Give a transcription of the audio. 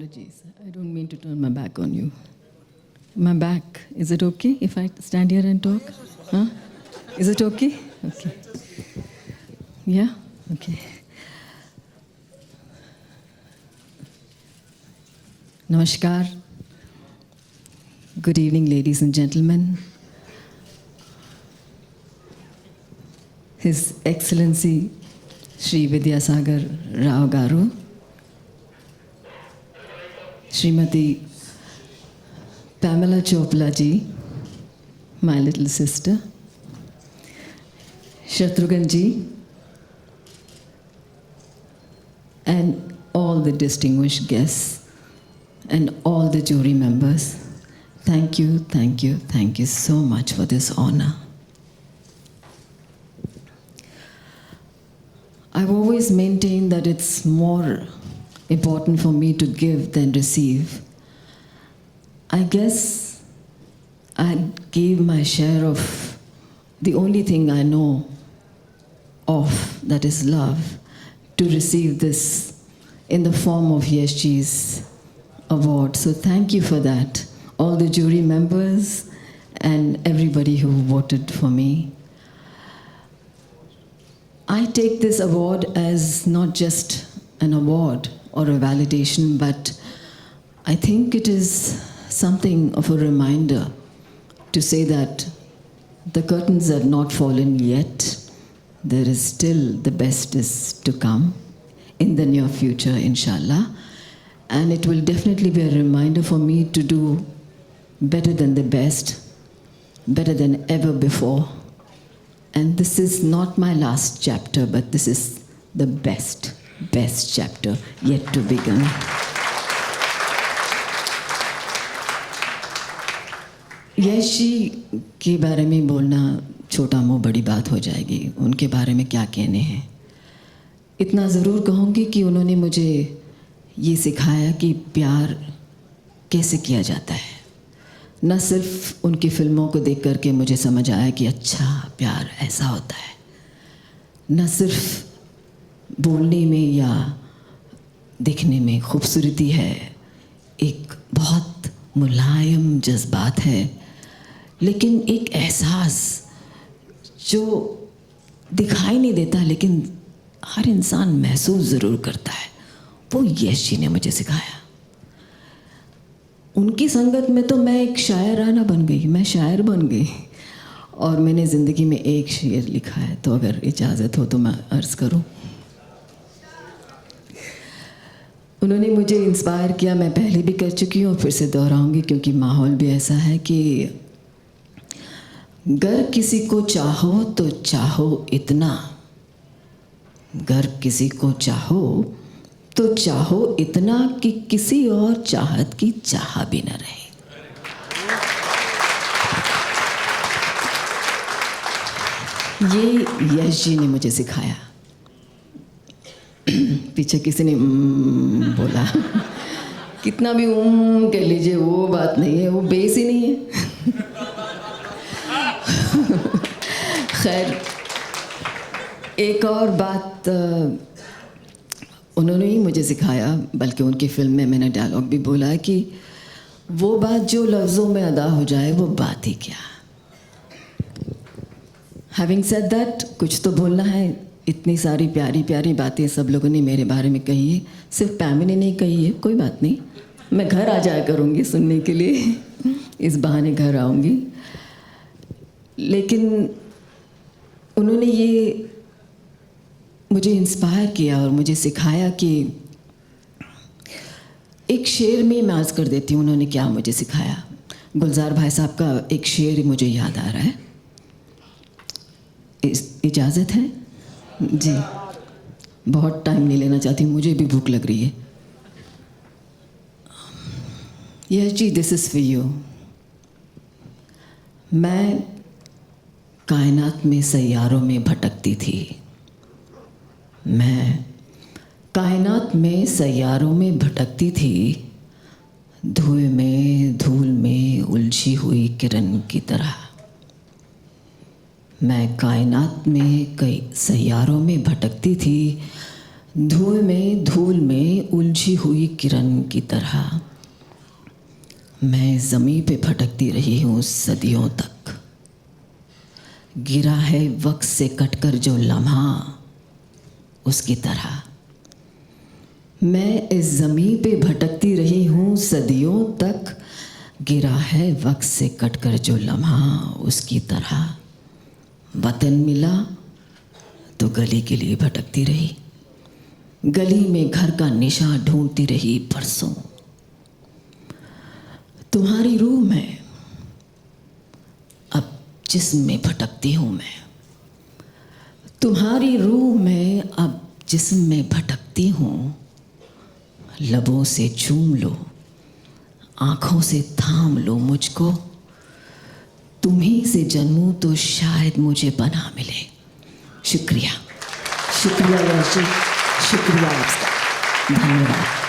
Apologies. I don't mean to turn my back on you. My back. Is it okay if I stand here and talk? Huh? Is it okay? Okay. Yeah? Okay. Namaskar. Good evening, ladies and gentlemen. His Excellency Shri Vidyasagar Rao Garu, Srimati Pamela Chopla ji, my little sister, Shatrughan ji, and all the distinguished guests and all the jury members, thank you, thank you, thank you so much for this honor. I've always maintained that it's more important for me to give than receive. I guess I gave my share of the only thing I know of, that is love, to receive this in the form of Yashji's award. So thank you for that, all the jury members and everybody who voted for me. I take this award as not just an award or a validation, but I think it is something of a reminder to say that the curtains have not fallen yet. There is still the best is to come in the near future, inshallah. And it will definitely be a reminder for me to do better than the best, better than ever before. And this is not my last chapter, but this is the best chapter yet to begin. Yash ji के बारे में बोलना छोटा मुँह बड़ी बात हो जाएगी, उनके बारे में क्या कहने हैं। इतना ज़रूर कहूँगी कि उन्होंने मुझे ये सिखाया कि प्यार कैसे किया जाता है। न सिर्फ उनकी फ़िल्मों को देख करके मुझे समझ आया कि अच्छा प्यार ऐसा होता है, न सिर्फ बोलने में या दिखने में खूबसूरती है, एक बहुत मुलायम जज्बात है, लेकिन एक एहसास जो दिखाई नहीं देता लेकिन हर इंसान महसूस ज़रूर करता है, वो यश जी ने मुझे सिखाया। उनकी संगत में तो मैं एक शायराना बन गई, मैं शायर बन गई और मैंने ज़िंदगी में एक शेर लिखा है, तो अगर इजाज़त हो तो मैं अर्ज़ करूं। उन्होंने मुझे इंस्पायर किया, मैं पहले भी कर चुकी हूँ और फिर से दोहराऊंगी क्योंकि माहौल भी ऐसा है कि गर किसी को चाहो तो चाहो इतना, गर किसी को चाहो तो चाहो इतना कि किसी और चाहत की चाह भी न रहे। ये यश जी ने मुझे सिखाया। पीछे किसी ने बोला, कितना भी कह लीजिए वो बात नहीं है, वो बेस ही नहीं है। खैर, एक और बात उन्होंने ही मुझे सिखाया, बल्कि उनकी फ़िल्म में मैंने डायलॉग भी बोला है कि वो बात जो लफ्ज़ों में अदा हो जाए वो बात ही क्या। हैविंग सेड दैट, कुछ तो बोलना है। इतनी सारी प्यारी प्यारी बातें सब लोगों ने मेरे बारे में कही है, सिर्फ पैमी ने नहीं कही है, कोई बात नहीं, मैं घर आ जाया करूँगी सुनने के लिए, इस बहाने घर आऊँगी। लेकिन उन्होंने ये मुझे इंस्पायर किया और मुझे सिखाया कि एक शेर में मैं अर्ज़ कर देती हूँ उन्होंने क्या मुझे सिखाया। गुलजार भाई साहब का एक शेर मुझे याद आ रहा है, इजाज़त है जी? बहुत टाइम नहीं लेना चाहती, मुझे भी भूख लग रही है। यस जी, दिस इज़ फॉर यू। मैं कायनात में सैयारों में भटकती थी, मैं कायनात में सैयारों में भटकती थी, धुएं में धूल में उलझी हुई किरण की तरह। मैं कायनात में कई सैयारों में भटकती थी, धूल में उलझी हुई किरण की तरह मैं ज़मीं पे भटकती रही हूँ सदियों तक। गिरा है वक्त से कटकर जो लम्हा, उसकी तरह मैं इस ज़मीं पे भटकती रही हूँ सदियों तक। गिरा है वक्त से कटकर जो लम्हा, उसकी तरह वतन मिला तो गली के लिए भटकती रही। गली में घर का निशा ढूंढती रही बरसों। तुम्हारी रूह में अब जिस्म में भटकती हूँ मैं। तुम्हारी रूह में अब जिस्म में भटकती हूँ। लबों से चूम लो, आँखों से थाम लो मुझको। तुम्ही से जन्मूं तो शायद मुझे बना मिले। शुक्रिया, शुक्रिया यश जी, शुक्रिया आपका, धन्यवाद।